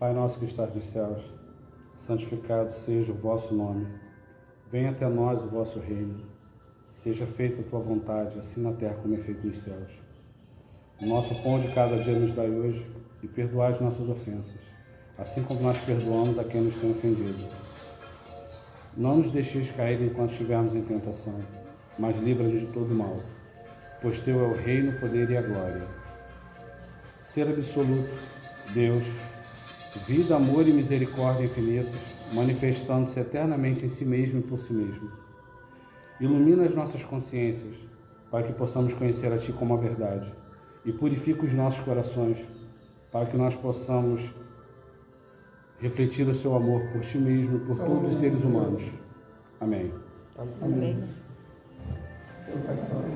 Pai nosso que estás nos céus, santificado seja o vosso nome. Venha até nós o vosso reino. Seja feita a tua vontade, assim na terra como é feito nos céus. O nosso pão de cada dia nos dai hoje, e perdoai as nossas ofensas, assim como nós perdoamos a quem nos tem ofendido. Não nos deixeis cair enquanto estivermos em tentação, mas livra-nos de todo mal, pois teu é o reino, o poder e a glória. Ser absoluto, Deus, vida, amor e misericórdia infinitos, manifestando-se eternamente em si mesmo e por si mesmo. Ilumina as nossas consciências, para que possamos conhecer a Ti como a verdade, e purifica os nossos corações, para que nós possamos refletir o Seu amor por Ti mesmo e por todos os seres humanos. Amém. Amém.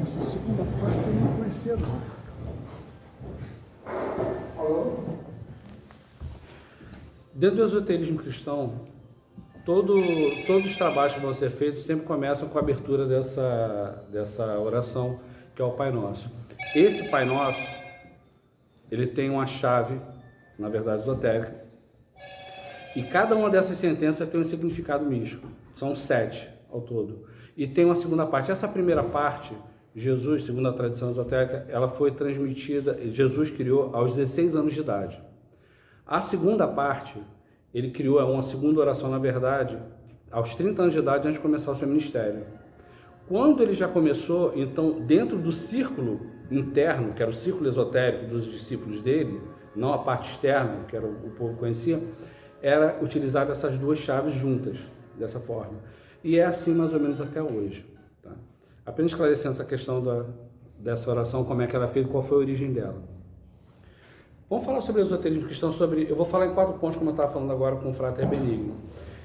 Essa segunda parte eu não conhecia, não. Dentro do esoterismo cristão, todos os trabalhos que vão ser feitos sempre começam com a abertura dessa oração, que é o Pai Nosso. Esse Pai Nosso, ele tem uma chave, na verdade, esotérica, e cada uma dessas sentenças tem um significado místico. São 7 ao todo. E tem uma segunda parte. Essa primeira parte, Jesus, segundo a tradição esotérica, ela foi transmitida, Jesus criou aos 16 anos de idade. A segunda parte, ele criou uma segunda oração, na verdade, aos 30 anos de idade, antes de começar o seu ministério. Quando ele já começou, então, dentro do círculo interno, que era o círculo esotérico dos discípulos dele, não a parte externa, que era o povo conhecia, era utilizar essas duas chaves juntas, dessa forma. E é assim mais ou menos até hoje. Tá? Apenas esclarecendo essa questão dessa oração, como é que ela é feita, qual foi a origem dela. Vamos falar sobre esoterismo cristão, eu vou falar em 4 pontos, como eu estava falando agora com o Frater Benigno.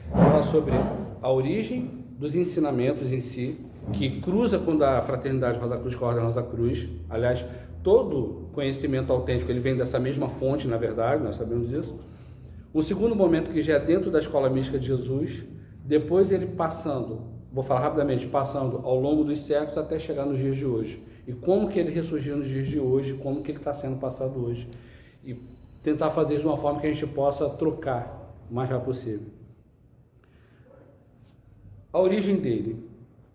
Vou falar sobre a origem dos ensinamentos em si, que cruza com a Fraternidade Rosa Cruz com a Ordem Rosa Cruz. Aliás, todo conhecimento autêntico ele vem dessa mesma fonte, na verdade, nós sabemos disso. Um segundo momento que já é dentro da escola mística de Jesus, depois ele passando, vou falar rapidamente, passando ao longo dos séculos até chegar nos dias de hoje. E como que ele ressurgiu nos dias de hoje, como que ele está sendo passado hoje. E tentar fazer isso de uma forma que a gente possa trocar o mais rápido possível. A origem dele,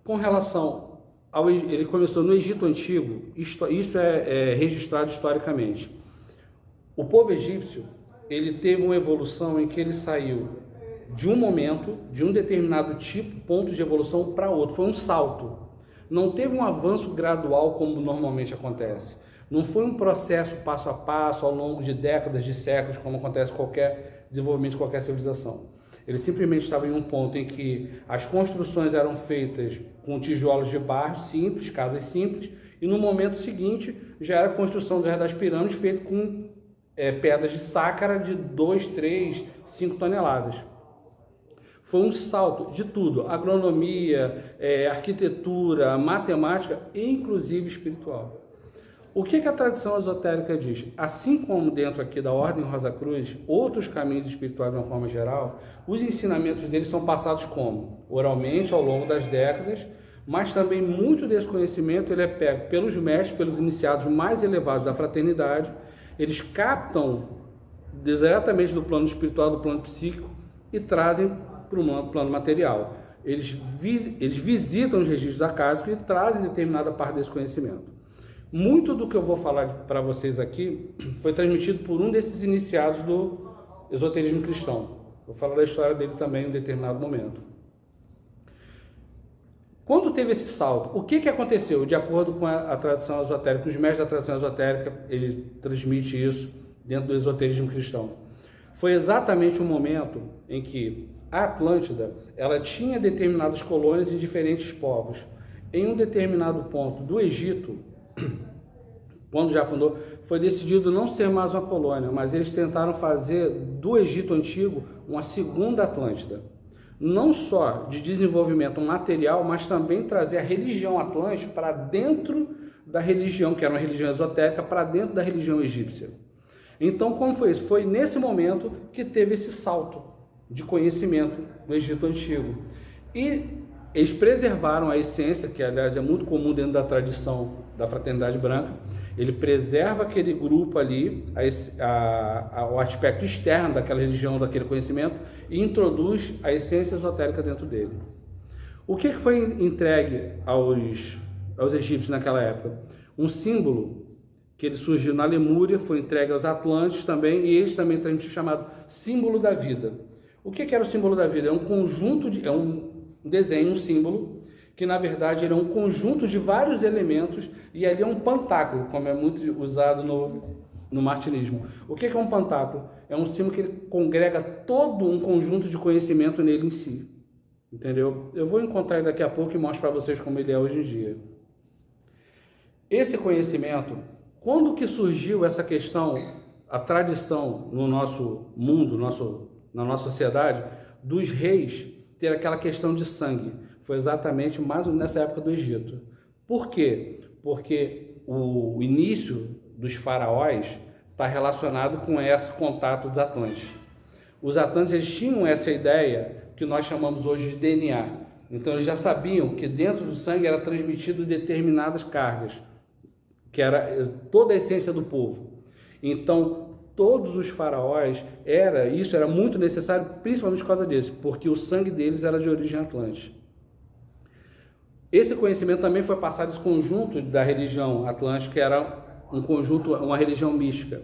com relação ao... Ele começou no Egito Antigo, isso é registrado historicamente. O povo egípcio, ele teve uma evolução em que ele saiu de um momento, de um determinado tipo, ponto de evolução para outro. Foi um salto. Não teve um avanço gradual como normalmente acontece. Não foi um processo passo a passo, ao longo de décadas, de séculos, como acontece em qualquer desenvolvimento de qualquer civilização. Ele simplesmente estava em um ponto em que as construções eram feitas com tijolos de barro simples, casas simples, e no momento seguinte já era a construção das pirâmides feita com pedras de sácara de 2, 3, 5 toneladas. Foi um salto de tudo, agronomia, arquitetura, matemática e inclusive espiritual. O que a tradição esotérica diz? Assim como dentro aqui da Ordem Rosa Cruz, outros caminhos espirituais de uma forma geral, os ensinamentos deles são passados como? Oralmente, ao longo das décadas, mas também muito desse conhecimento ele é pego pelos mestres, pelos iniciados mais elevados da fraternidade, eles captam diretamente do plano espiritual, do plano psíquico e trazem para o plano material. Eles visitam os registros acásicos e trazem determinada parte desse conhecimento. Muito do que eu vou falar para vocês aqui foi transmitido por um desses iniciados do esoterismo cristão. Vou falar da história dele também em um determinado momento. Quando teve esse salto, o que aconteceu? De acordo com a tradição esotérica, os mestres da tradição esotérica, ele transmite isso dentro do esoterismo cristão. Foi exatamente o momento em que a Atlântida, ela tinha determinadas colônias em diferentes povos. Em um determinado ponto do Egito, quando já fundou, foi decidido não ser mais uma colônia, mas eles tentaram fazer do Egito Antigo uma segunda Atlântida. Não só de desenvolvimento material, mas também trazer a religião atlântica para dentro da religião, que era uma religião esotérica, para dentro da religião egípcia. Então, como foi isso? Foi nesse momento que teve esse salto de conhecimento no Egito Antigo. E Eles preservaram a essência, que aliás é muito comum dentro da tradição da Fraternidade Branca. Ele preserva aquele grupo ali, o aspecto externo daquela religião, daquele conhecimento, e introduz a essência esotérica dentro dele. O que foi entregue aos egípcios naquela época? Um símbolo que ele surgiu na Lemúria, foi entregue aos Atlantes também, e eles também transmitiram, chamado símbolo da vida. O que era o símbolo da vida? É um conjunto é um desenho, um símbolo, que na verdade ele é um conjunto de vários elementos, e ali é um pantáculo, como é muito usado no martinismo. O que é um pantáculo? É um símbolo que ele congrega todo um conjunto de conhecimento nele em si. Entendeu? Eu vou encontrar ele daqui a pouco e mostro para vocês como ele é hoje em dia. Esse conhecimento, quando que surgiu essa questão, a tradição no nosso mundo, na nossa sociedade, dos reis ter aquela questão de sangue? Foi exatamente mais ou menos nessa época do Egito. Por quê? Porque o início dos faraós está relacionado com esse contato dos Atlantes. Os Atlantes eles tinham essa ideia que nós chamamos hoje de DNA. Então eles já sabiam que dentro do sangue era transmitido determinadas cargas, que era toda a essência do povo. Então todos os faraós, isso era muito necessário, principalmente por causa disso, porque o sangue deles era de origem atlântica. Esse conhecimento também foi passado, esse conjunto da religião atlântica, que era um conjunto, uma religião mística.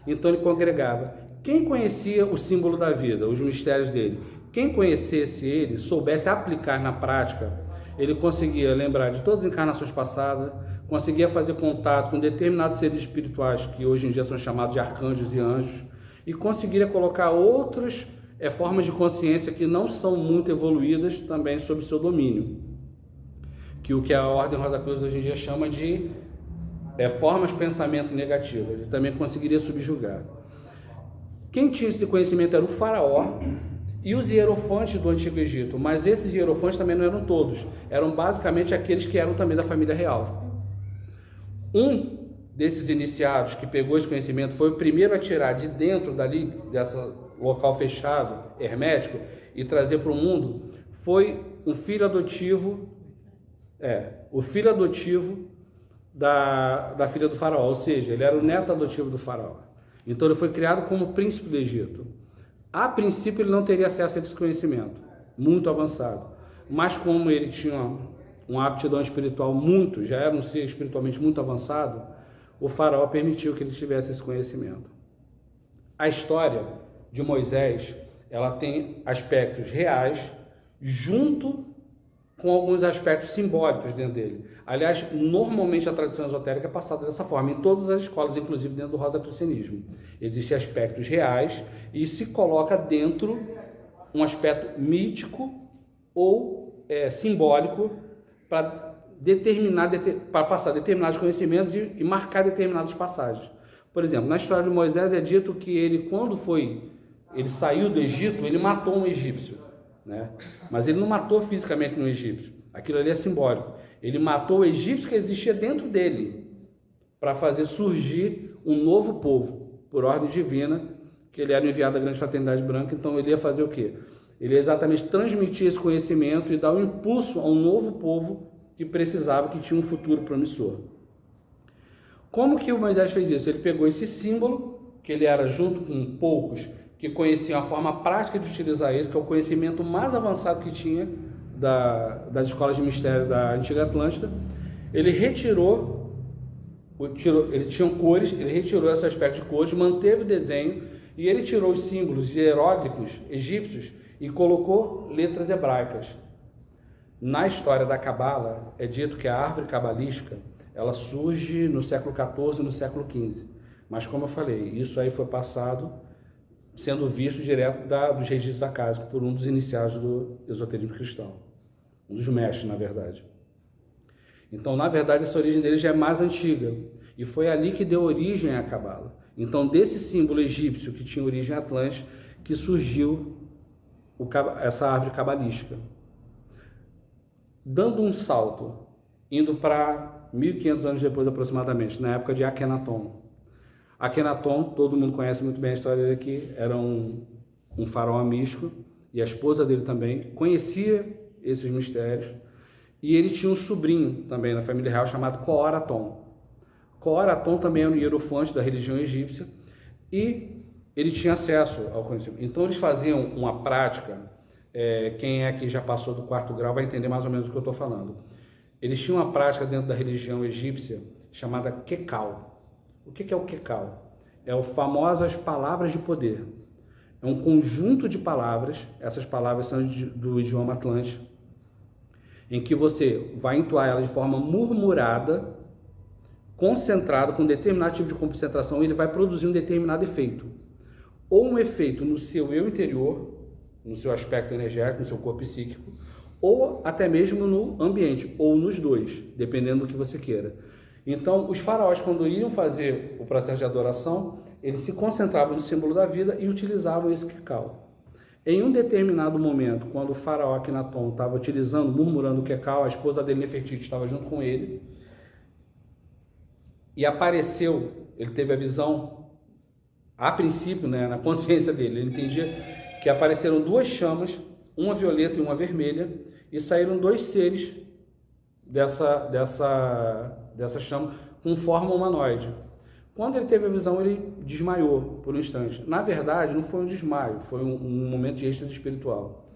Então ele congregava. Quem conhecia o símbolo da vida, os mistérios dele, quem conhecesse ele, soubesse aplicar na prática, ele conseguia lembrar de todas as encarnações passadas, conseguia fazer contato com determinados seres espirituais, que hoje em dia são chamados de arcanjos e anjos, e conseguiria colocar outras formas de consciência que não são muito evoluídas também sob seu domínio. Que o que a Ordem Rosa Cruz hoje em dia chama de formas de pensamento negativo. Ele também conseguiria subjugar. Quem tinha esse conhecimento era o faraó e os hierofantes do Antigo Egito, mas esses hierofantes também não eram todos, eram basicamente aqueles que eram também da família real. Um desses iniciados que pegou esse conhecimento foi o primeiro a tirar de dentro dali, desse local fechado, hermético, e trazer para o mundo, foi um filho adotivo, o filho adotivo da filha do faraó, ou seja, ele era o neto adotivo do faraó. Então ele foi criado como príncipe do Egito. A princípio ele não teria acesso a esse conhecimento, muito avançado. Mas como ele tinha uma aptidão espiritual já era um ser espiritualmente muito avançado, o faraó permitiu que ele tivesse esse conhecimento. A história de Moisés, ela tem aspectos reais junto com alguns aspectos simbólicos dentro dele. Aliás, normalmente a tradição esotérica é passada dessa forma, em todas as escolas, inclusive dentro do rosacrucianismo. Existem aspectos reais e se coloca dentro um aspecto mítico ou simbólico para passar determinados conhecimentos e marcar determinadas passagens. Por exemplo, na história de Moisés é dito que ele, quando ele saiu do Egito, ele matou um egípcio. Né? Mas ele não matou fisicamente no egípcio, aquilo ali é simbólico. Ele matou o egípcio que existia dentro dele para fazer surgir um novo povo, por ordem divina, que ele era enviado da Grande Fraternidade Branca. Então ele ia fazer o quê? Ele ia exatamente transmitir esse conhecimento e dar um impulso a um novo povo que precisava, que tinha um futuro promissor. Como que o Moisés fez isso? Ele pegou esse símbolo, que ele era junto com poucos que conheciam a forma prática de utilizar isso, que é o conhecimento mais avançado que tinha das escolas de mistério da Antiga Atlântida. Ele ele tinha cores, ele retirou esse aspecto de cores, manteve o desenho, e ele tirou os símbolos de hieróglifos egípcios e colocou letras hebraicas. Na história da Cabala, é dito que a árvore cabalística, ela surge no século XIV e no século XV. Mas, como eu falei, isso aí foi passado sendo visto direto dos registros acásicos por um dos iniciados do esoterismo cristão, um dos mestres, na verdade. Então, na verdade, essa origem dele já é mais antiga, e foi ali que deu origem à Cabala. Então, desse símbolo egípcio que tinha origem atlântica, que surgiu essa árvore cabalística. Dando um salto, indo para 1500 anos depois aproximadamente, na época de Akenaton. Akenaton, todo mundo conhece muito bem a história dele aqui, era um faraó místico, e a esposa dele também conhecia esses mistérios. E ele tinha um sobrinho também na família real chamado Coaraton. Coaraton também era um hierofante da religião egípcia e ele tinha acesso ao conhecimento. Então eles faziam uma prática, quem é que já passou do 4º grau vai entender mais ou menos o que eu estou falando. Eles tinham uma prática dentro da religião egípcia chamada Kekal. O que é o Kekal? É o famosas palavras de poder. É um conjunto de palavras, essas palavras são do idioma atlântico, em que você vai entoar ela de forma murmurada, concentrada, com determinado tipo de concentração, ele vai produzir um determinado efeito. Ou um efeito no seu eu interior, no seu aspecto energético, no seu corpo psíquico, ou até mesmo no ambiente, ou nos dois, dependendo do que você queira. Então, os faraós, quando iam fazer o processo de adoração, eles se concentravam no símbolo da vida e utilizavam esse Kekal. Em um determinado momento, quando o faraó Akhenaton estava utilizando, murmurando o Kekal, a esposa dele, Nefertiti, estava junto com ele, e apareceu, ele teve a visão, a princípio, né, na consciência dele, ele entendia que apareceram 2 chamas, uma violeta e uma vermelha, e saíram 2 seres dessa chama com forma humanoide. Quando ele teve a visão, ele desmaiou por um instante. Na verdade, não foi um desmaio, foi um momento de êxtase espiritual.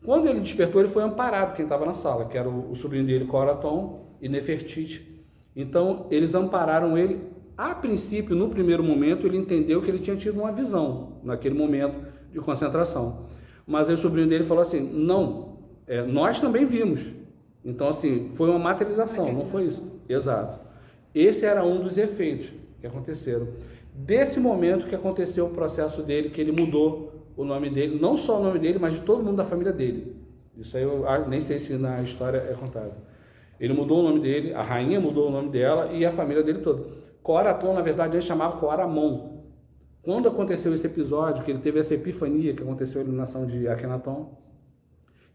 Quando ele despertou, ele foi amparado, quem estava na sala, que era o sobrinho dele, Coraton e Nefertiti. Então, eles ampararam ele. A princípio, no primeiro momento, ele entendeu que ele tinha tido uma visão, naquele momento de concentração. Mas aí o sobrinho dele falou assim, não, nós também vimos. Então, assim, foi uma materialização, não foi isso? Exato. Esse era um dos efeitos que aconteceram. Desse momento que aconteceu o processo dele, que ele mudou o nome dele, não só o nome dele, mas de todo mundo da família dele. Isso aí eu nem sei se na história é contado. Ele mudou o nome dele, a rainha mudou o nome dela e a família dele toda. Coaraton, na verdade, ele chamava Coaramon. Quando aconteceu esse episódio, que ele teve essa epifania, que aconteceu a iluminação de Akhenaton,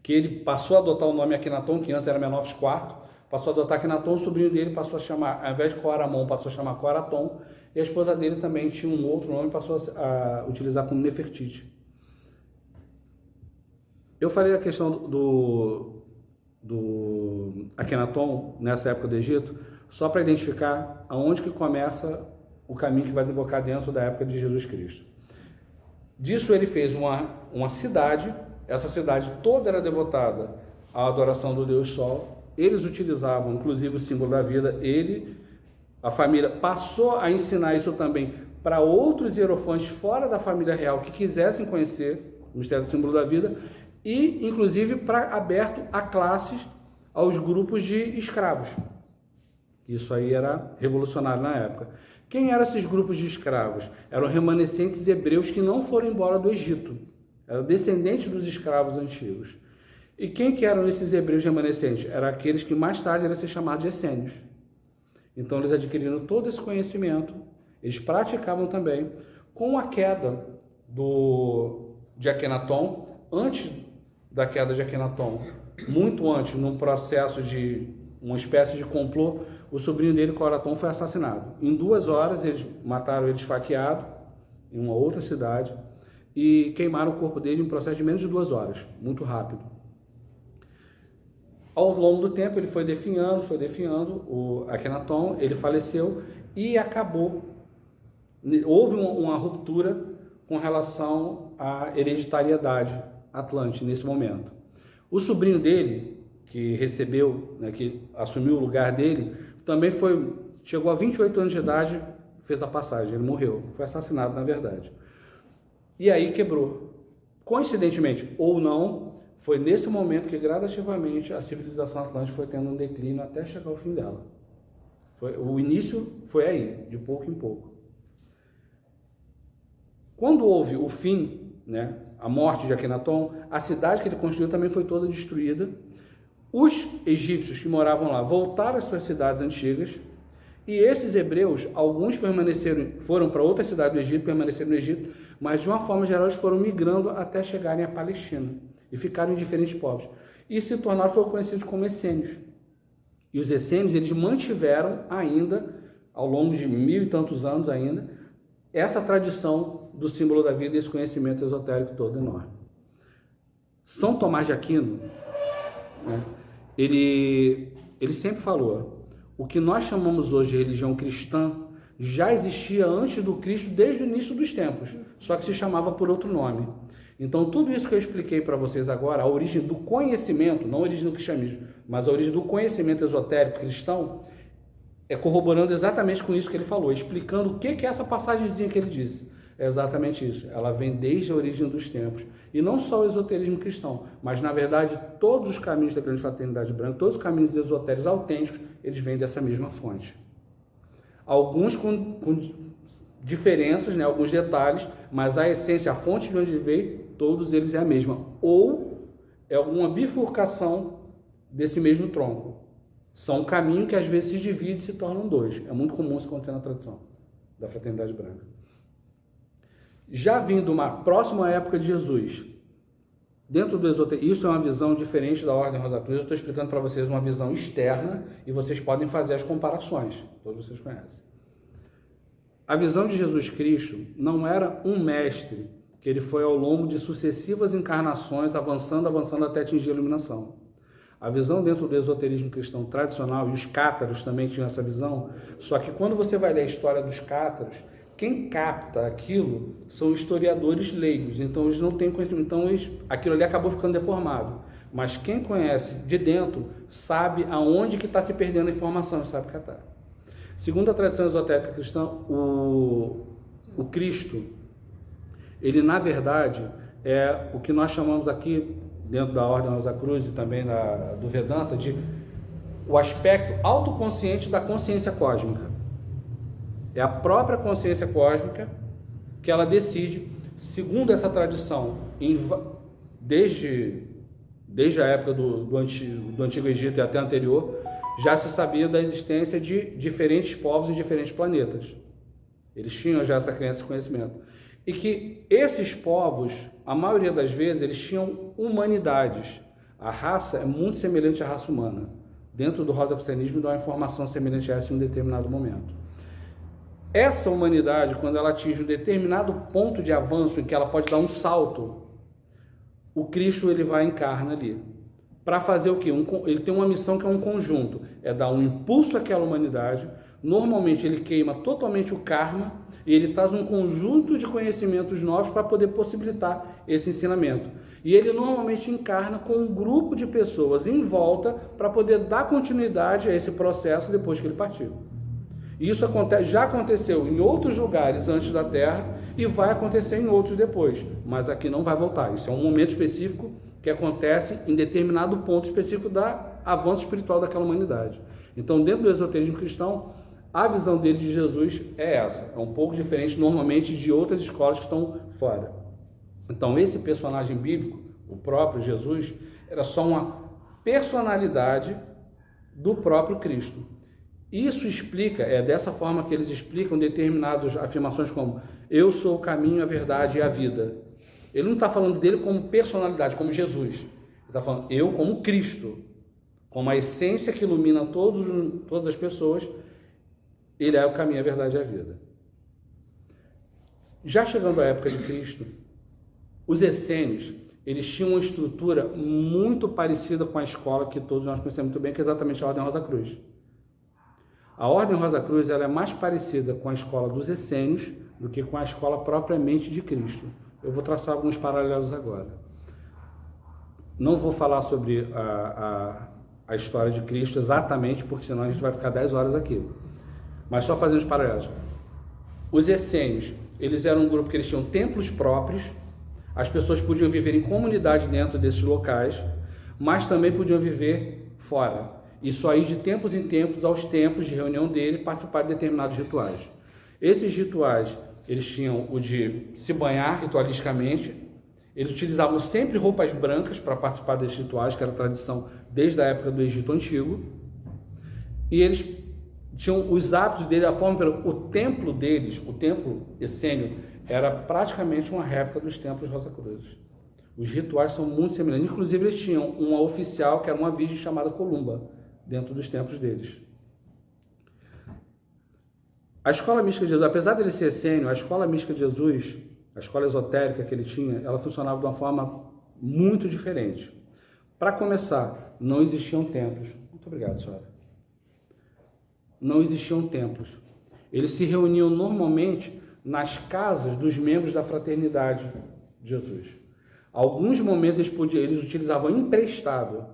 que ele passou a adotar o nome Akhenaton, que antes era Menófis IV, passou a adotar Akhenaton, o sobrinho dele passou a chamar, ao invés de Coaramon, passou a chamar Coaraton, e a esposa dele também tinha um outro nome, passou a utilizar como Nefertiti. Eu falei a questão do Akhenaton, nessa época do Egito, só para identificar aonde que começa o caminho que vai desembocar dentro da época de Jesus Cristo. Disso ele fez uma cidade, essa cidade toda era devotada à adoração do Deus Sol, eles utilizavam inclusive o símbolo da vida, a família passou a ensinar isso também para outros hierofantes fora da família real que quisessem conhecer o mistério do símbolo da vida e inclusive aberto a classes, aos grupos de escravos. Isso aí era revolucionário na época. Quem eram esses grupos de escravos? Eram remanescentes hebreus que não foram embora do Egito. Eram descendentes dos escravos antigos. E quem que eram esses hebreus remanescentes? Eram aqueles que mais tarde iriam ser chamados de essênios. Então eles adquiriram todo esse conhecimento, eles praticavam também. Com a queda de Akhenaton, antes da queda de Akhenaton, muito antes, num processo de uma espécie de complô, o sobrinho dele, Coraton, foi assassinado. Em 2 horas, eles mataram ele esfaqueado em uma outra cidade e queimaram o corpo dele em um processo de menos de 2 horas, muito rápido. Ao longo do tempo, ele foi definhando o Akhenaton, ele faleceu e acabou. Houve uma ruptura com relação à hereditariedade atlante nesse momento. O sobrinho dele, que recebeu, né, que assumiu o lugar dele, também chegou a 28 anos de idade, fez a passagem, ele morreu, foi assassinado na verdade. E aí quebrou. Coincidentemente ou não, foi nesse momento que gradativamente a civilização atlântica foi tendo um declínio até chegar ao fim dela. O início foi aí, de pouco em pouco. Quando houve o fim, né, a morte de Akhenaton, a cidade que ele construiu também foi toda destruída. Os egípcios que moravam lá voltaram às suas cidades antigas e esses hebreus, alguns foram para outra cidade do Egito, permaneceram no Egito, mas de uma forma geral eles foram migrando até chegarem à Palestina e ficaram em diferentes povos. E se foram conhecidos como essênios. E os essênios, eles mantiveram ainda, ao longo de 1000 e tantos anos ainda, essa tradição do símbolo da vida e esse conhecimento esotérico todo enorme. São Tomás de Aquino, né? Ele sempre falou, o que nós chamamos hoje de religião cristã já existia antes do Cristo, desde o início dos tempos, só que se chamava por outro nome. Então, tudo isso que eu expliquei para vocês agora, a origem do conhecimento, não a origem do cristianismo, mas a origem do conhecimento esotérico cristão, é corroborando exatamente com isso que ele falou, explicando o que é essa passagenzinha que ele disse. É exatamente isso. Ela vem desde a origem dos tempos. E não só o esoterismo cristão, mas, na verdade, todos os caminhos da grande fraternidade branca, todos os caminhos esotéricos autênticos, eles vêm dessa mesma fonte. Alguns com diferenças, né, alguns detalhes, mas a essência, a fonte de onde ele veio, todos eles é a mesma. Ou é alguma bifurcação desse mesmo tronco. São um caminho que às vezes se divide e se tornam dois. É muito comum isso acontecer na tradição da fraternidade branca. Já vindo uma próxima época de Jesus, dentro do esoterismo, isso é uma visão diferente da Ordem Rosa Cruz. Eu estou explicando para vocês uma visão externa e vocês podem fazer as comparações. Todos vocês conhecem. A visão de Jesus Cristo não era um mestre que ele foi ao longo de sucessivas encarnações avançando até atingir a iluminação. A visão dentro do esoterismo cristão tradicional, e os cátaros também tinham essa visão, só que quando você vai ler a história dos cátaros, quem capta aquilo são historiadores leigos, então eles não têm conhecimento, então aquilo ali acabou ficando deformado. Mas quem conhece de dentro sabe aonde que está se perdendo a informação, sabe catar. Segundo a tradição esotérica cristã, o Cristo, ele na verdade é o que nós chamamos aqui, dentro da Ordem Rosa Cruz e também do Vedanta, de o aspecto autoconsciente da consciência cósmica. É a própria consciência cósmica que ela decide, segundo essa tradição, desde a época do Antigo Egito e até anterior, já se sabia da existência de diferentes povos em diferentes planetas. Eles tinham já essa crença e conhecimento. E que esses povos, a maioria das vezes, eles tinham humanidades. A raça é muito semelhante à raça humana. Dentro do rosacrucianismo dá uma informação semelhante a essa em um determinado momento. Essa humanidade, quando ela atinge um determinado ponto de avanço em que ela pode dar um salto, o Cristo ele vai e encarna ali. Para fazer o quê? Ele tem uma missão que é um conjunto, é dar um impulso àquela humanidade. Normalmente ele queima totalmente o karma e ele traz um conjunto de conhecimentos novos para poder possibilitar esse ensinamento. E ele normalmente encarna com um grupo de pessoas em volta para poder dar continuidade a esse processo depois que ele partiu. Isso já aconteceu em outros lugares antes da Terra e vai acontecer em outros depois, mas aqui não vai voltar. Isso é um momento específico que acontece em determinado ponto específico do avanço espiritual daquela humanidade. Então, dentro do esoterismo cristão, a visão dele de Jesus é essa. É um pouco diferente, normalmente, de outras escolas que estão fora. Então, esse personagem bíblico, o próprio Jesus, era só uma personalidade do próprio Cristo. Isso explica, é dessa forma que eles explicam determinadas afirmações como eu sou o caminho, a verdade e a vida. Ele não está falando dele como personalidade, como Jesus. Ele está falando eu como Cristo, como a essência que ilumina todas as pessoas. Ele é o caminho, a verdade e a vida. Já chegando à época de Cristo, os essênios, eles tinham uma estrutura muito parecida com a escola que todos nós conhecemos muito bem, que é exatamente a Ordem Rosa Cruz. A Ordem Rosa Cruz ela é mais parecida com a escola dos essênios do que com a escola propriamente de Cristo. Eu vou traçar alguns paralelos agora. Não vou falar sobre a história de Cristo exatamente, porque senão a gente vai ficar 10 horas aqui. Mas só fazendo os paralelos. Os essênios, eles eram um grupo que eles tinham templos próprios, as pessoas podiam viver em comunidade dentro desses locais, mas também podiam viver fora. E só ir de tempos em tempos aos templos de reunião dele participar de determinados rituais. Esses rituais, eles tinham o de se banhar ritualisticamente, eles utilizavam sempre roupas brancas para participar desses rituais, que era tradição desde a época do Egito Antigo, e eles tinham os hábitos dele, a forma o templo deles, o templo essênio, era praticamente uma réplica dos templos Rosacruzes. Os rituais são muito semelhantes, inclusive eles tinham uma oficial que era uma virgem chamada Columba, dentro dos templos deles. A escola mística de Jesus, apesar dele ser essênio, a escola mística de Jesus, a escola esotérica que ele tinha, ela funcionava de uma forma muito diferente. Para começar, não existiam templos. Muito obrigado, senhora. Não existiam templos. Eles se reuniam normalmente nas casas dos membros da fraternidade de Jesus. Alguns momentos eles utilizavam emprestado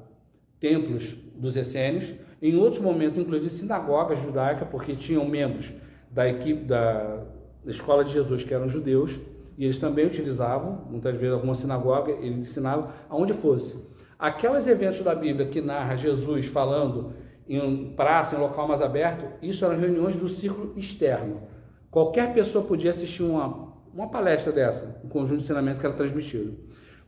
templos dos essênios, em outros momentos, inclusive sinagogas judaicas, porque tinham membros da equipe da escola de Jesus que eram judeus, e eles também utilizavam, muitas vezes, alguma sinagoga, eles ensinavam aonde fosse. Aqueles eventos da Bíblia que narra Jesus falando em praça, em local mais aberto, isso eram reuniões do círculo externo. Qualquer pessoa podia assistir uma palestra dessa, um conjunto de ensinamento que era transmitido.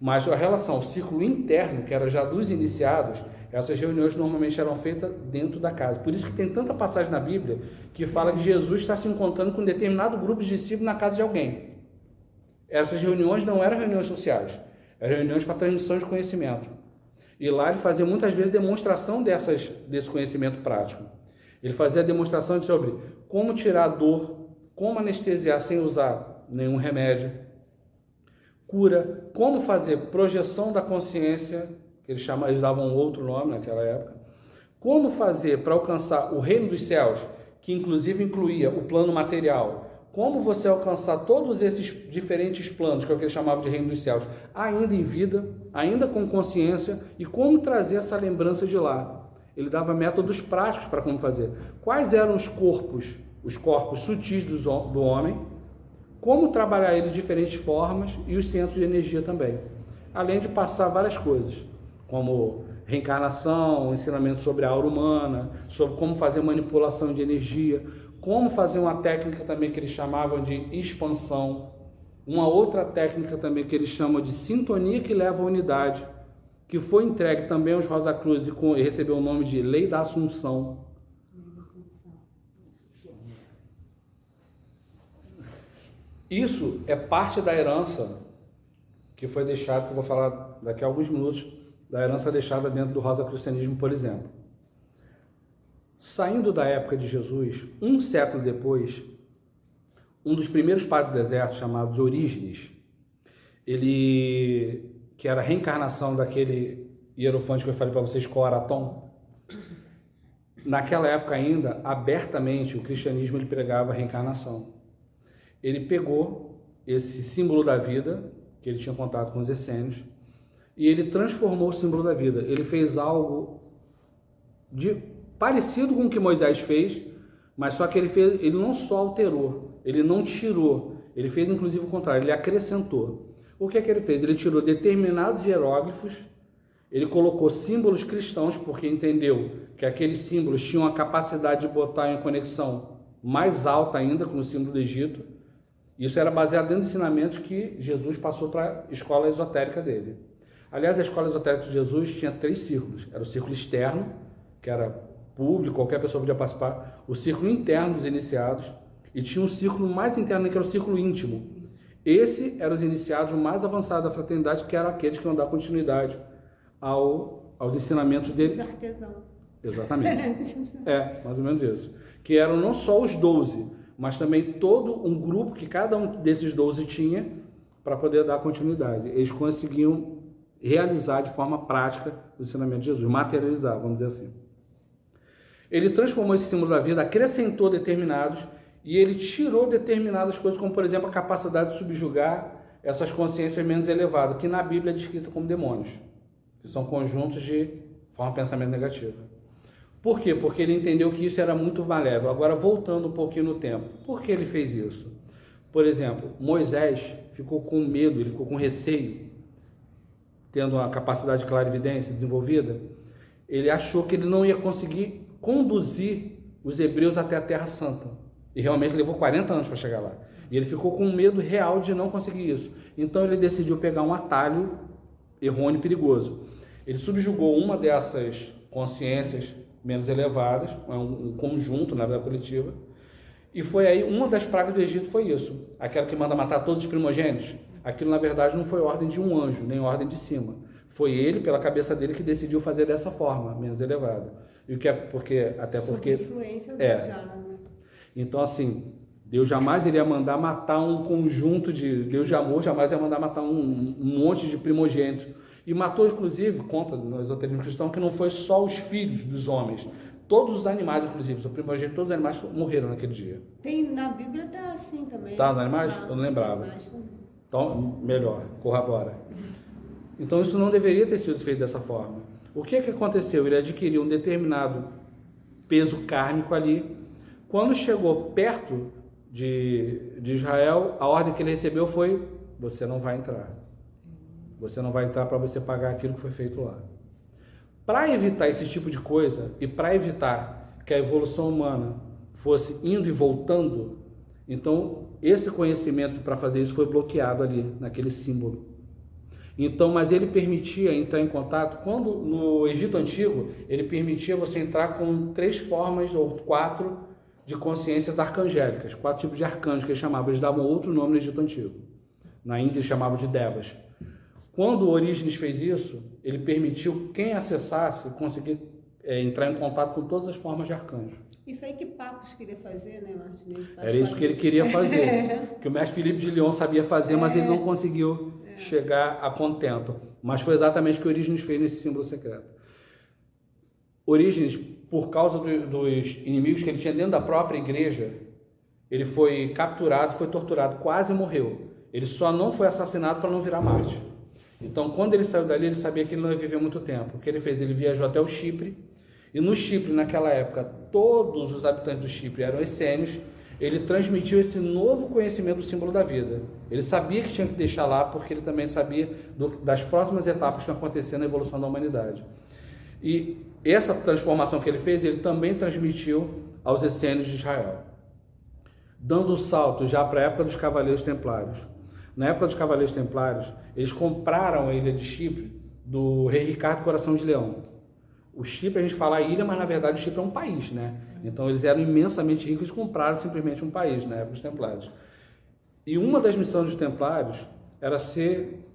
Mas a relação ao círculo interno, que era já dos iniciados, essas reuniões normalmente eram feitas dentro da casa. Por isso que tem tanta passagem na Bíblia que fala que Jesus está se encontrando com um determinado grupo de discípulos na casa de alguém. Essas reuniões não eram reuniões sociais, eram reuniões para transmissão de conhecimento. E lá ele fazia muitas vezes demonstração desse conhecimento prático. Ele fazia demonstração sobre como tirar a dor, como anestesiar sem usar nenhum remédio, cura, como fazer projeção da consciência, que eles davam um outro nome naquela época, como fazer para alcançar o reino dos céus, que inclusive incluía o plano material, como você alcançar todos esses diferentes planos, que é o que eles chamavam de reino dos céus, ainda em vida, ainda com consciência, e como trazer essa lembrança de lá. Ele dava métodos práticos para como fazer. Quais eram os corpos sutis do homem, como trabalhar ele de diferentes formas e os centros de energia também. Além de passar várias coisas, como reencarnação, ensinamento sobre a aura humana, sobre como fazer manipulação de energia, como fazer uma técnica também que eles chamavam de expansão, uma outra técnica também que eles chamam de sintonia que leva à unidade, que foi entregue também aos Rosa Cruz e recebeu o nome de Lei da Assunção. Isso é parte da herança que foi deixada, que eu vou falar daqui a alguns minutos, da herança deixada dentro do rosacrucianismo, por exemplo. Saindo da época de Jesus, um século depois, um dos primeiros padres do deserto, chamado de Orígenes, que era a reencarnação daquele hierofante que eu falei para vocês, Coraton, naquela época ainda, abertamente, o cristianismo ele pregava a reencarnação. Ele pegou esse símbolo da vida, que ele tinha contato com os essênios, e ele transformou o símbolo da vida. Ele fez algo parecido com o que Moisés fez, mas só que ele não só alterou, ele não tirou, ele fez inclusive o contrário, ele acrescentou. O que é que ele fez? Ele tirou determinados hieróglifos, ele colocou símbolos cristãos, porque entendeu que aqueles símbolos tinham a capacidade de botar em conexão mais alta ainda com o símbolo do Egito. Isso era baseado dentro dos ensinamentos que Jesus passou para a escola esotérica dele. Aliás, a escola esotérica de Jesus tinha 3 círculos. Era o círculo externo, que era público, qualquer pessoa podia participar. O círculo interno dos iniciados. E tinha um círculo mais interno, que era o círculo íntimo. Esse eram os iniciados mais avançados da fraternidade, que eram aqueles que iam dar continuidade aos ensinamentos dele. Os artesãos. Exatamente. Mais ou menos isso. Que eram não só os 12, mas também todo um grupo que cada um desses 12 tinha para poder dar continuidade. Eles conseguiam realizar de forma prática o ensinamento de Jesus, materializar, vamos dizer assim. Ele transformou esse símbolo da vida, acrescentou determinados, e ele tirou determinadas coisas, como por exemplo a capacidade de subjugar essas consciências menos elevadas, que na Bíblia é descrita como demônios, que são conjuntos de forma de pensamento negativa. Por quê? Porque ele entendeu que isso era muito malévolo. Agora, voltando um pouquinho no tempo, por que ele fez isso? Por exemplo, Moisés ficou com medo, ele ficou com receio, tendo a capacidade de clarividência desenvolvida, ele achou que ele não ia conseguir conduzir os hebreus até a Terra Santa. E realmente levou 40 anos para chegar lá. E ele ficou com medo real de não conseguir isso. Então ele decidiu pegar um atalho errôneo e perigoso. Ele subjugou uma dessas consciências menos elevadas, um conjunto, na verdade, coletiva, e foi aí, uma das pragas do Egito foi isso, aquela que manda matar todos os primogênitos. Aquilo, na verdade, não foi ordem de um anjo, nem ordem de cima. Foi ele, pela cabeça dele, que decidiu fazer dessa forma, menos elevada. E o que é porque, até porque... influência Então, assim, Deus jamais iria mandar matar um conjunto de... Deus de amor jamais ia mandar matar um monte de primogênitos. E matou, inclusive, conta no esoterismo cristão, que não foi só os filhos dos homens. Todos os animais, inclusive, o primogênito, todos os animais morreram naquele dia. Tem, na Bíblia tá assim também. Tá, nos animais? Tá, Eu não lembrava. animais também. Então, melhor, corrobora. Então, isso não deveria ter sido feito dessa forma. O que aconteceu? Ele adquiriu um determinado peso kármico ali. Quando chegou perto de Israel, a ordem que ele recebeu foi: você não vai entrar. Você não vai entrar para você pagar aquilo que foi feito lá. Para evitar esse tipo de coisa e para evitar que a evolução humana fosse indo e voltando, então esse conhecimento para fazer isso foi bloqueado ali, naquele símbolo. Então, mas ele permitia entrar em contato, quando no Egito Antigo, ele permitia você entrar com 3 formas ou 4 de consciências arcangélicas, 4 tipos de arcanjos que eles chamavam, eles davam outro nome no Egito Antigo. Na Índia eles chamavam de Devas. Quando Orígenes fez isso, ele permitiu quem acessasse conseguir entrar em contato com todas as formas de arcanjo. Isso aí que Papos queria fazer, né, Martinez? Era isso que ele queria fazer, que o mestre Filipe de Lyon sabia fazer, mas ele não conseguiu chegar a contento. Mas foi exatamente o que Orígenes fez nesse símbolo secreto. Orígenes, por causa dos inimigos que ele tinha dentro da própria igreja, ele foi capturado, foi torturado, quase morreu. Ele só não foi assassinado para não virar mártir. Então, quando ele saiu dali, ele sabia que ele não ia viver muito tempo. O que ele fez? Ele viajou até o Chipre, e no Chipre, naquela época, todos os habitantes do Chipre eram essênios. Ele transmitiu esse novo conhecimento do símbolo da vida. Ele sabia que tinha que deixar lá, porque ele também sabia das próximas etapas que iam acontecer na evolução da humanidade. E essa transformação que ele fez, ele também transmitiu aos essênios de Israel, dando um salto já para a época dos Cavaleiros Templários. Na época dos Cavaleiros Templários, eles compraram a ilha de Chipre do rei Ricardo Coração de Leão. O Chipre, a gente fala ilha, mas na verdade o Chipre é um país, né? Então eles eram imensamente ricos e compraram simplesmente um país na época dos Templários. E uma das missões dos Templários era ser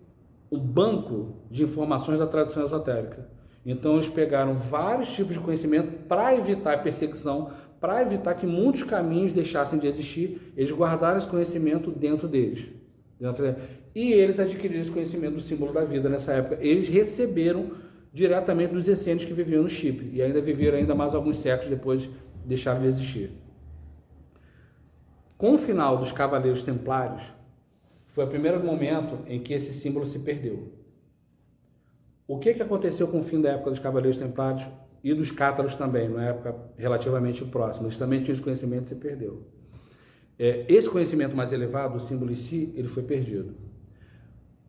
o banco de informações da tradição esotérica. Então eles pegaram vários tipos de conhecimento para evitar a perseguição, para evitar que muitos caminhos deixassem de existir. Eles guardaram esse conhecimento dentro deles. E eles adquiriram esse conhecimento do símbolo da vida nessa época. Eles receberam diretamente dos essênios que viviam no Chipre, e ainda viveram ainda mais alguns séculos depois, deixaram de existir. Com o final dos Cavaleiros Templários, foi o primeiro momento em que esse símbolo se perdeu. O que aconteceu com o fim da época dos Cavaleiros Templários e dos Cátaros também, numa época relativamente próxima? Eles também tinham esse conhecimento e se perdeu. Esse conhecimento mais elevado, o símbolo em si, ele foi perdido.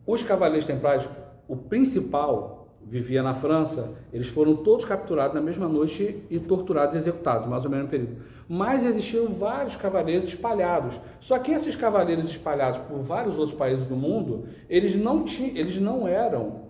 Os Cavaleiros Templários, o principal, vivia na França, eles foram todos capturados na mesma noite e torturados e executados, mais ou menos no período. Mas existiam vários cavaleiros espalhados. Só que esses cavaleiros espalhados por vários outros países do mundo, eles não eram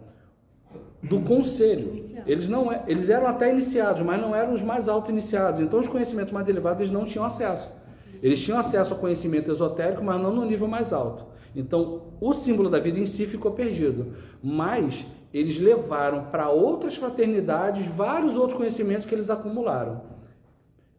do conselho. Eles eram até iniciados, mas não eram os mais auto-iniciados. Então os conhecimentos mais elevados eles não tinham acesso. Eles tinham acesso ao conhecimento esotérico, mas não no nível mais alto. Então, o símbolo da vida em si ficou perdido. Mas eles levaram para outras fraternidades vários outros conhecimentos que eles acumularam.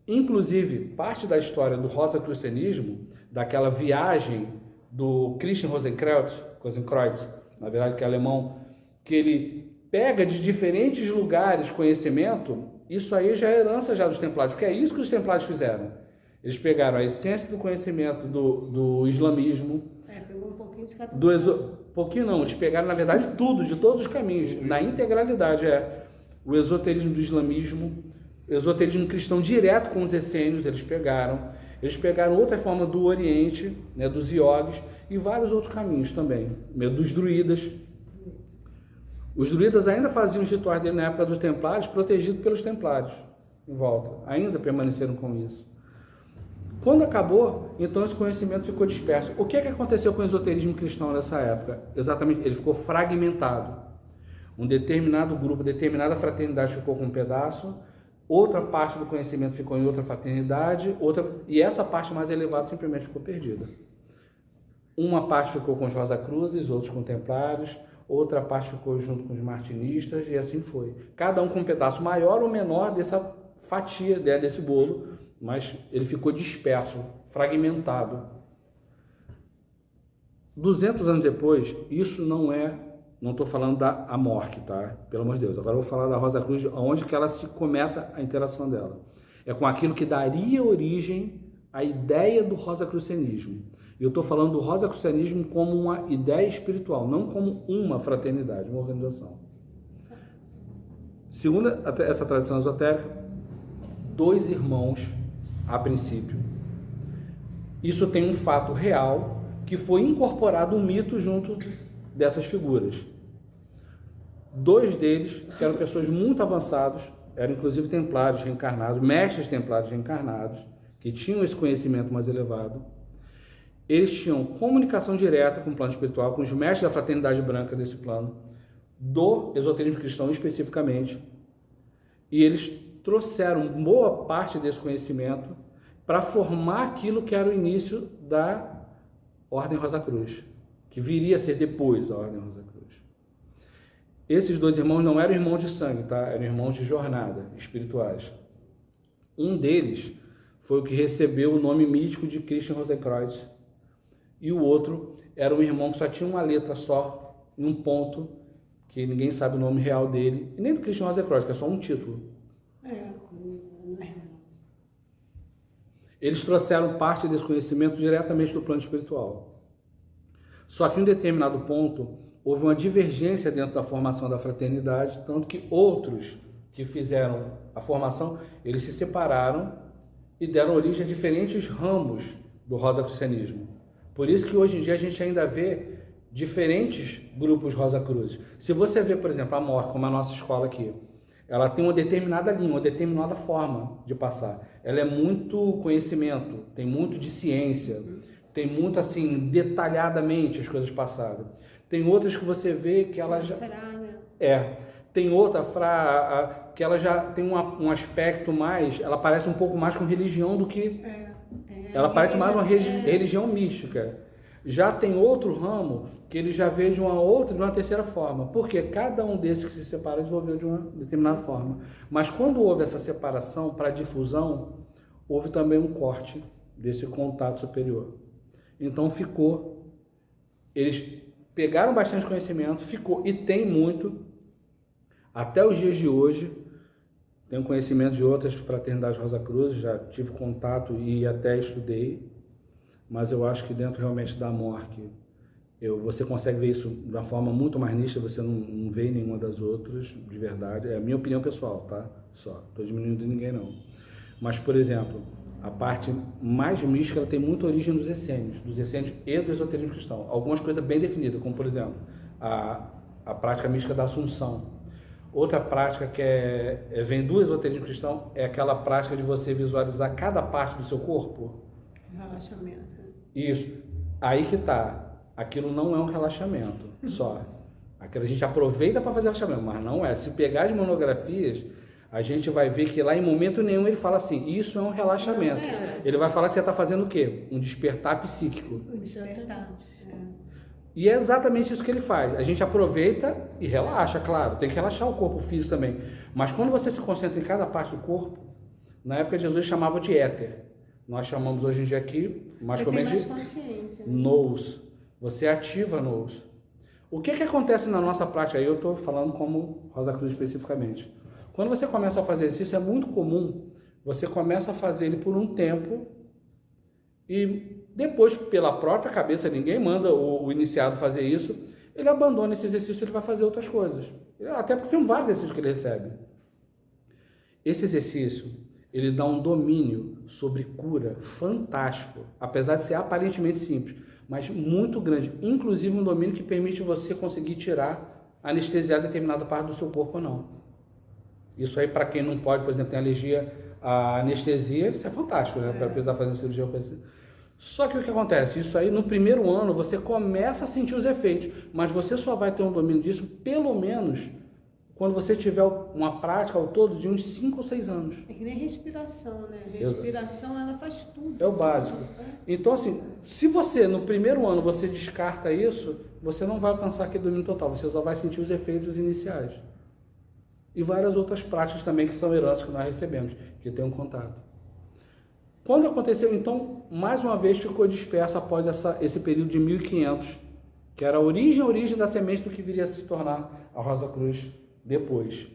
Inclusive, parte da história do rosacrucianismo, daquela viagem do Christian Rosenkreuz, na verdade que é alemão, que ele pega de diferentes lugares conhecimento, isso aí já é herança já dos Templários, porque é isso que os Templários fizeram. Eles pegaram a essência do conhecimento do islamismo, pegou um pouquinho de cada pouquinho não, eles pegaram na verdade tudo, de todos os caminhos, na integralidade, o esoterismo do islamismo, o esoterismo cristão direto com os essênios, eles pegaram outra forma do Oriente, né, dos iogues, e vários outros caminhos também, dos druidas. Os druidas ainda faziam os rituais dele na época dos Templários, protegidos pelos Templários, em volta, ainda permaneceram com isso. Quando acabou, então esse conhecimento ficou disperso. O que aconteceu com o esoterismo cristão nessa época? Exatamente, ele ficou fragmentado. Um determinado grupo, determinada fraternidade ficou com um pedaço, outra parte do conhecimento ficou em outra fraternidade, e essa parte mais elevada simplesmente ficou perdida. Uma parte ficou com os Rosacruzes, outros com Templários, outra parte ficou junto com os Martinistas, e assim foi. Cada um com um pedaço maior ou menor dessa fatia, desse bolo, mas ele ficou disperso, fragmentado. 200 anos depois, isso não é Não estou falando da Amorque, tá? Pelo amor de Deus. Agora eu vou falar da Rosa Cruz, onde que ela se começa a interação dela. É com aquilo que daria origem à ideia do rosacrucianismo. E eu estou falando do rosacrucianismo como uma ideia espiritual, não como uma fraternidade, uma organização. Segundo essa tradição esotérica, 2 irmãos, a princípio. Isso tem um fato real que foi incorporado um mito junto dessas figuras. 2 deles, que eram pessoas muito avançadas, eram inclusive templários reencarnados, mestres templários reencarnados, que tinham esse conhecimento mais elevado. Eles tinham comunicação direta com o plano espiritual, com os mestres da fraternidade branca desse plano, do esoterismo cristão especificamente, e eles trouxeram boa parte desse conhecimento para formar aquilo que era o início da Ordem Rosa Cruz, que viria a ser depois a Ordem Rosa Cruz. Esses 2 irmãos não eram irmãos de sangue, tá? Eram irmãos de jornada, espirituais. Um deles foi o que recebeu o nome mítico de Christian Rosenkreuz, e o outro era um irmão que só tinha uma letra só, em um ponto, que ninguém sabe o nome real dele, e nem do Christian Rosenkreuz, que é só um título. Eles trouxeram parte desse conhecimento diretamente do plano espiritual. Só que em um determinado ponto, houve uma divergência dentro da formação da fraternidade, tanto que outros que fizeram a formação, eles se separaram e deram origem a diferentes ramos do rosacrucianismo. Por isso que hoje em dia a gente ainda vê diferentes grupos Rosa Cruz. Se você vê, por exemplo, a Amorque, como a nossa escola aqui, ela tem uma determinada linha, uma determinada forma de passar. Ela é muito conhecimento, tem muito de ciência, tem muito assim, detalhadamente as coisas passadas. Tem outras que você vê que ela já... Tem outra que ela já tem um aspecto mais... Ela parece um pouco mais com religião do que... Ela parece mais uma religião mística. Já tem outro ramo que ele já vê de uma terceira forma. Porque cada um desses que se separa desenvolveu de uma determinada forma. Mas quando houve essa separação para difusão, houve também um corte desse contato superior. Então ficou... Eles pegaram bastante conhecimento, ficou, e tem muito, até os dias de hoje. Tenho conhecimento de outras fraternidades Rosa Cruz, já tive contato e até estudei, mas eu acho que dentro realmente da Amorque, você consegue ver isso de uma forma muito mais nítida, você não vê em nenhuma das outras, de verdade. É a minha opinião pessoal, tá? Só, estou diminuindo ninguém não. Mas, por exemplo, a parte mais mística, ela tem muita origem dos essênios e do esoterismo cristão. Algumas coisas bem definidas, como por exemplo, a prática mística da Assunção. Outra prática que vem do esoterismo cristão é aquela prática de você visualizar cada parte do seu corpo. Relaxamento. Isso. Aí que tá. Aquilo não é um relaxamento só. Aquilo a gente aproveita para fazer relaxamento, mas não é. Se pegar as monografias, a gente vai ver que lá em momento nenhum ele fala assim, isso é um relaxamento. Ele vai falar que você está fazendo o quê? Um despertar psíquico. Um despertar. E é exatamente isso que ele faz. A gente aproveita e relaxa, claro. Tem que relaxar o corpo físico também. Mas quando você se concentra em cada parte do corpo, na época de Jesus chamava de éter. Nós chamamos hoje em dia aqui, mais comumente, de nous. Você ativa nous. O que acontece na nossa prática? Aí eu estou falando como Rosa Cruz especificamente. Quando você começa a fazer exercício, é muito comum. Você começa a fazer ele por um tempo e depois, pela própria cabeça, ninguém manda o iniciado fazer isso, ele abandona esse exercício e ele vai fazer outras coisas. Até porque tem vários exercícios que ele recebe. Esse exercício, ele dá um domínio sobre cura fantástico, apesar de ser aparentemente simples, mas muito grande. Inclusive um domínio que permite você conseguir tirar, anestesiar determinada parte do seu corpo ou não. Isso aí, para quem não pode, por exemplo, tem alergia à anestesia, isso é fantástico, né? Para precisar fazer uma cirurgia ou coisa assim. Só que o que acontece? Isso aí, no primeiro ano, você começa a sentir os efeitos, mas você só vai ter um domínio disso, pelo menos, quando você tiver uma prática ao todo de uns 5 ou 6 anos. É que nem respiração, né? Respiração, ela faz tudo. É o básico. Então, assim, se você, no primeiro ano, você descarta isso, você não vai alcançar aquele domínio total, você só vai sentir os efeitos iniciais. E várias outras práticas também que são heranças que nós recebemos, que tem um contato. Quando aconteceu, então, mais uma vez ficou disperso após esse período de 1500, que era a origem da semente do que viria a se tornar a Rosa Cruz depois.